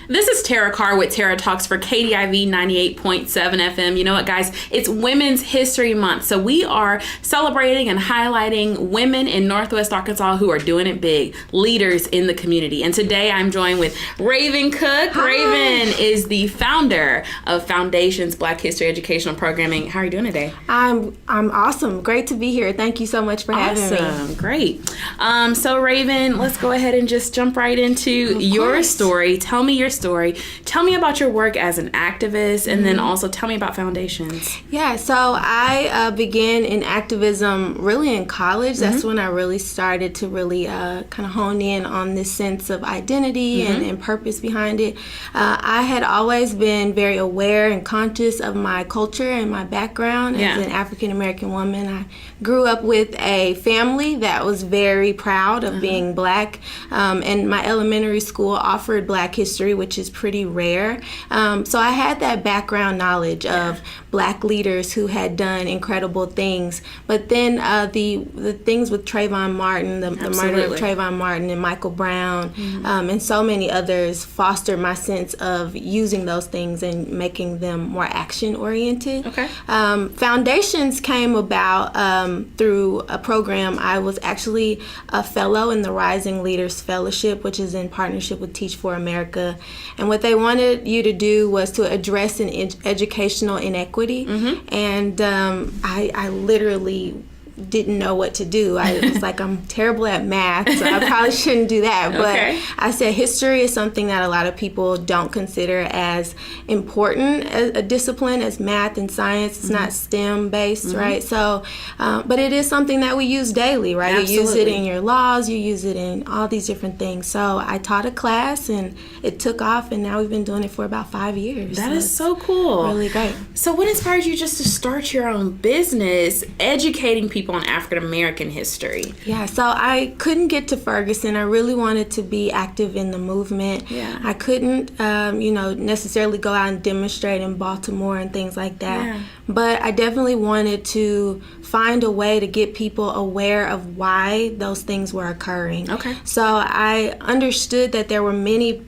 This is Tara Carr with Tara Talks for KDIV 98.7 FM. You know what, guys? It's Women's History Month. So we are celebrating and highlighting women in Northwest Arkansas who are doing it big, leaders in the community. And today I'm joined with Raven Cook. Hi. Raven is the founder of Foundation's Black History Educational Programming. How are you doing today? I'm awesome. Great to be here. Thank you so much for having me. Awesome. Great. So Raven, let's go ahead and just jump right into your story. Tell me your story. Tell me about your work as an activist, and then also tell me about Foundations. Yeah, so I began in activism really in college. That's when I really started to really kind of hone in on this sense of identity and purpose behind it. I had always been very aware and conscious of my culture and my background as an African American woman. I grew up with a family that was very proud of being Black, and my elementary school offered Black history, which is pretty rare. So I had that background knowledge of Black leaders who had done incredible things. But then the things with Trayvon Martin, the murder of Trayvon Martin and Michael Brown, and so many others fostered my sense of using those things and making them more action-oriented. Okay. Foundations came about through a program. I was actually a fellow in the Rising Leaders Fellowship, which is in partnership with Teach for America. And what they wanted you to do was to address an educational inequity. And I literally didn't know what to do. I was like, I'm terrible at math, so I probably shouldn't do that. But I said history is something that a lot of people don't consider as important as a discipline as math and science. It's not STEM based, right? So, but it is something that we use daily, right? Absolutely. You use it in your laws, you use it in all these different things. So I taught a class and it took off, and now we've been doing it for about 5 years. That is so cool. Really great. So what inspired you just to start your own business, educating people on African American history? Yeah, so I couldn't get to Ferguson. I really wanted to be active in the movement. Yeah. I couldn't, necessarily go out and demonstrate in Baltimore and things like that. Yeah. But I definitely wanted to find a way to get people aware of why those things were occurring. Okay. So I understood that there were many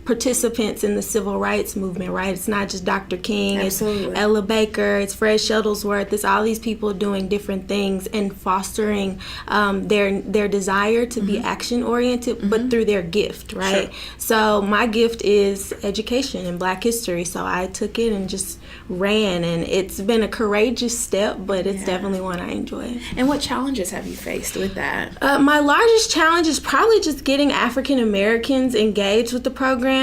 participants in the civil rights movement, right? It's not just Dr. King, Absolutely. It's Ella Baker, it's Fred Shuttlesworth, it's all these people doing different things and fostering their desire to be action oriented, but through their gift, right? Sure. So my gift is education and Black history, so I took it and just ran, and it's been a courageous step, but it's definitely one I enjoy. And what challenges have you faced with that? My largest challenge is probably just getting African Americans engaged with the program.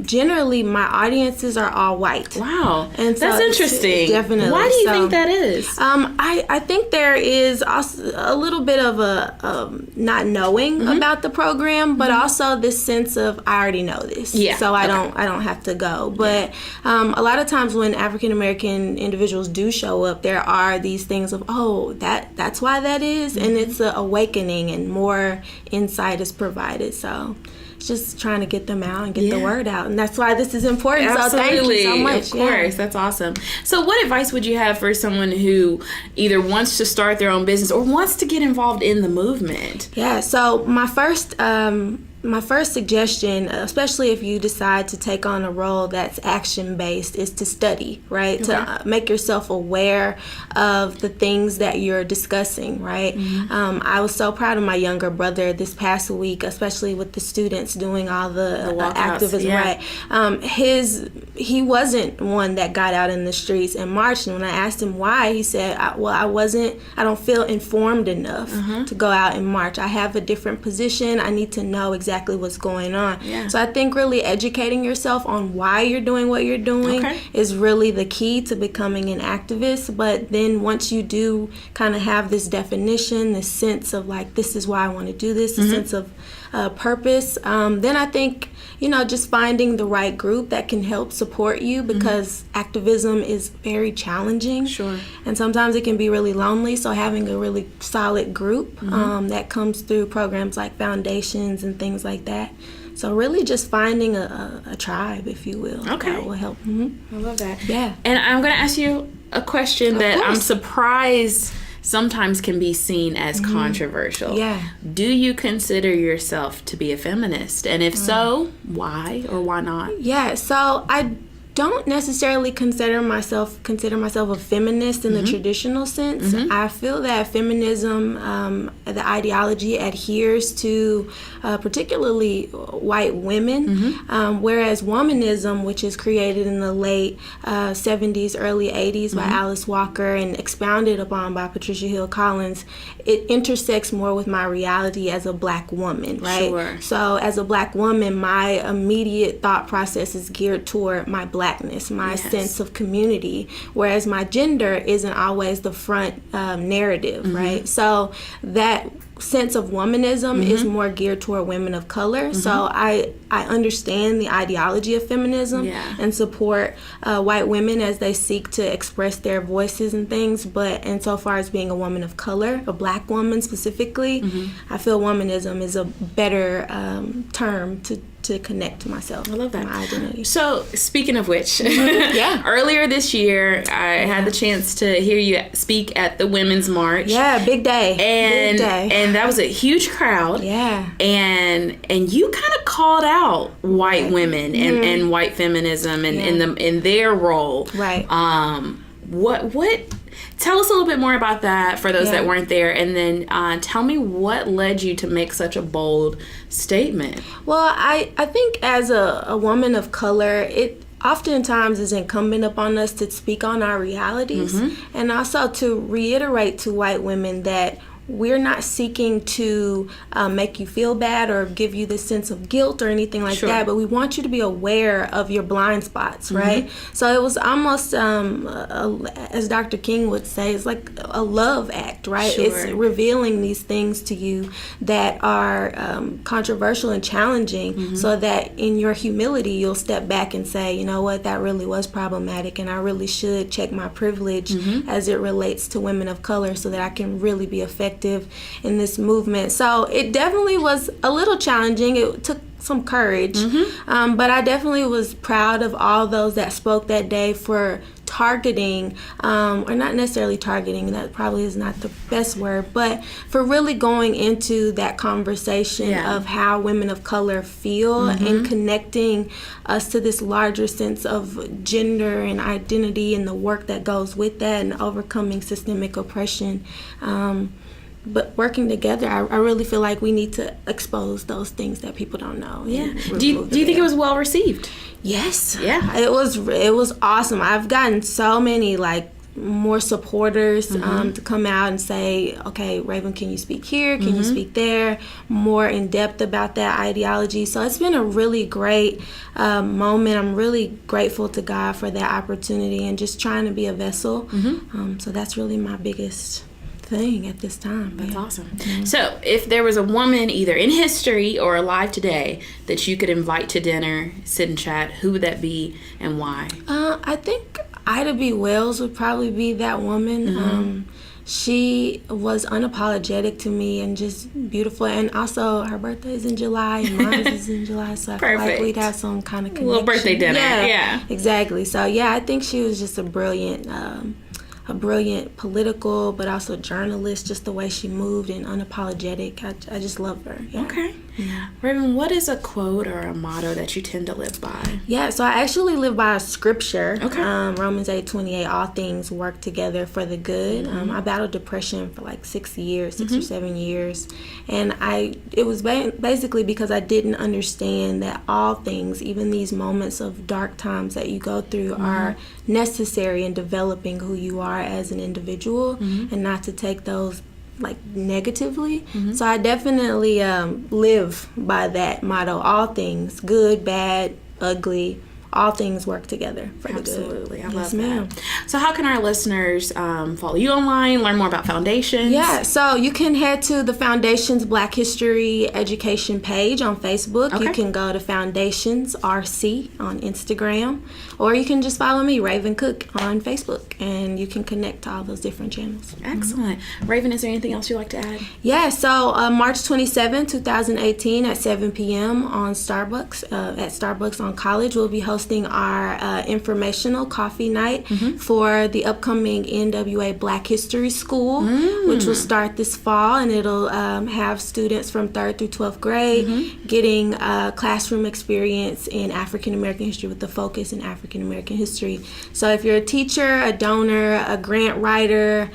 Generally, my audiences are all white. Wow, And so that's interesting. Definitely. Why do you think that is? I think there is also a little bit of a not knowing about the program, but also this sense of I already know this, so I don't have to go. But a lot of times when African American individuals do show up, there are these things of that's why that is, and it's an awakening and more insight is provided. So just trying to get them out and get the word out, and that's why this is important. Absolutely. So thank you so much. Of course, that's awesome. So what advice would you have for someone who either wants to start their own business or wants to get involved in the movement? Yeah, so my first suggestion, especially if you decide to take on a role that's action-based, is to study, right? Okay. To make yourself aware of the things that you're discussing, right? I was so proud of my younger brother this past week, especially with the students doing all the activism, right? He wasn't one that got out in the streets and marched, and when I asked him why, he said, I don't feel informed enough to go out and march. I have a different position. I need to know exactly what's going on. So I think really educating yourself on why you're doing what you're doing is really the key to becoming an activist. But then once you do kind of have this definition, this sense of like, this is why I want to do this, a sense of purpose, then I think, just finding the right group that can help support you, because activism is very challenging. Sure. And sometimes it can be really lonely, so having a really solid group that comes through programs like Foundations and things like that. So really just finding a tribe, if you will, that will help. I love that. Yeah. And I'm going to ask you a question that I'm surprised sometimes can be seen as controversial. Yeah. Do you consider yourself to be a feminist? And if so, why or why not? Yeah, so I don't necessarily consider myself a feminist in the traditional sense. I feel that feminism, the ideology, adheres to particularly white women, whereas womanism, which is created in the late 70s, early 80s by Alice Walker and expounded upon by Patricia Hill Collins, it intersects more with my reality as a black woman, right? Sure. So as a black woman, my immediate thought process is geared toward my blackness, my sense of community, whereas my gender isn't always the front narrative, right? So that sense of womanism is more geared toward women of color. So I understand the ideology of feminism and support white women as they seek to express their voices and things. But insofar as being a woman of color, a black woman specifically, I feel womanism is a better term to connect to myself. I love that. My identity. So, speaking of which, earlier this year, I had the chance to hear you speak at the Women's March. Yeah, big day. And that was a huge crowd. Yeah. And you kind of called out white women and white feminism and in their role. Right. What tell us a little bit more about that for those that weren't there, and then tell me what led you to make such a bold statement. Well, I think as a woman of color, it oftentimes is incumbent upon us to speak on our realities and also to reiterate to white women that we're not seeking to make you feel bad or give you this sense of guilt or anything like that, but we want you to be aware of your blind spots, right? So it was almost, as Dr. King would say, it's like a love act, right? It's revealing these things to you that are controversial and challenging so that in your humility, you'll step back and say, you know what, that really was problematic and I really should check my privilege as it relates to women of color so that I can really be effective in this movement. So it definitely was a little challenging. It took some courage, but I definitely was proud of all those that spoke that day for targeting, or not necessarily targeting, that probably is not the best word, but for really going into that conversation of how women of color feel and connecting us to this larger sense of gender and identity and the work that goes with that and overcoming systemic oppression. But working together, I really feel like we need to expose those things that people don't know. Yeah. Do you think it was well received? Yes. Yeah. It was awesome. I've gotten so many more supporters to come out and say, okay, Raven, can you speak here? Can you speak there? More in depth about that ideology. So it's been a really great moment. I'm really grateful to God for that opportunity and just trying to be a vessel. So that's really my biggest thing at this time. That's awesome. So if there was a woman either in history or alive today that you could invite to dinner, sit and chat, who would that be and why? I think Ida B. Wells would probably be that woman. She was unapologetic to me and just beautiful, and also her birthday is in July and mine is in July, so I feel like we'd have some kind of connection. A little birthday dinner. Yeah, exactly. So yeah, I think she was just a brilliant political, but also journalist, just the way she moved and unapologetic. I just love her. Yeah. Okay. Raven, what is a quote or a motto that you tend to live by? Yeah, so I actually live by a scripture. Okay. Romans 8:28, all things work together for the good. I battled depression for 6 or 7 years. And it was basically because I didn't understand that all things, even these moments of dark times that you go through, are necessary in developing who you are as an individual, and not to take those negatively. So I definitely live by that motto. All things, good, bad, ugly, all things work together for the good. Absolutely. I love that. So how can our listeners follow you online, learn more about Foundations? Yeah, so you can head to the Foundations Black History Education page on Facebook. Okay. You can go to Foundations RC on Instagram, or you can just follow me, Raven Cook, on Facebook. and you can connect to all those different channels. Excellent. Raven, is there anything else you'd like to add? Yeah, so March 27, 2018 at 7 p.m. on Starbucks, at Starbucks on College, we'll be hosting our informational coffee night for the upcoming NWA Black History School, which will start this fall, and it'll have students from 3rd through 12th grade getting classroom experience in African American history with the focus in African American history. So if you're a teacher, a donor, a grant writer,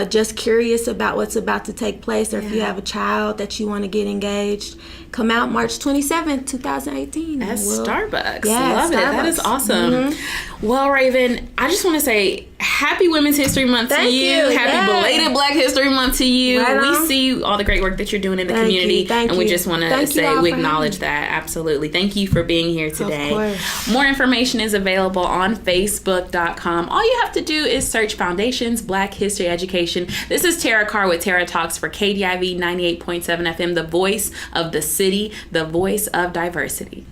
just curious about what's about to take place, or if you have a child that you want to get engaged, come out March 27th, 2018. At Starbucks. Yeah, Love it. That is awesome. Well, Raven, I just want to say happy Women's History Month to you. Happy belated Black History Month to you. We see all the great work that you're doing in the community, and we just want to say we acknowledge that. Absolutely. Thank you for being here today. Of course. More information is available on Facebook.com. All you have to do is search Foundations Black History Education. This is Tara Carr with Tara Talks for KDIV 98.7 FM, the voice of the city, the voice of diversity.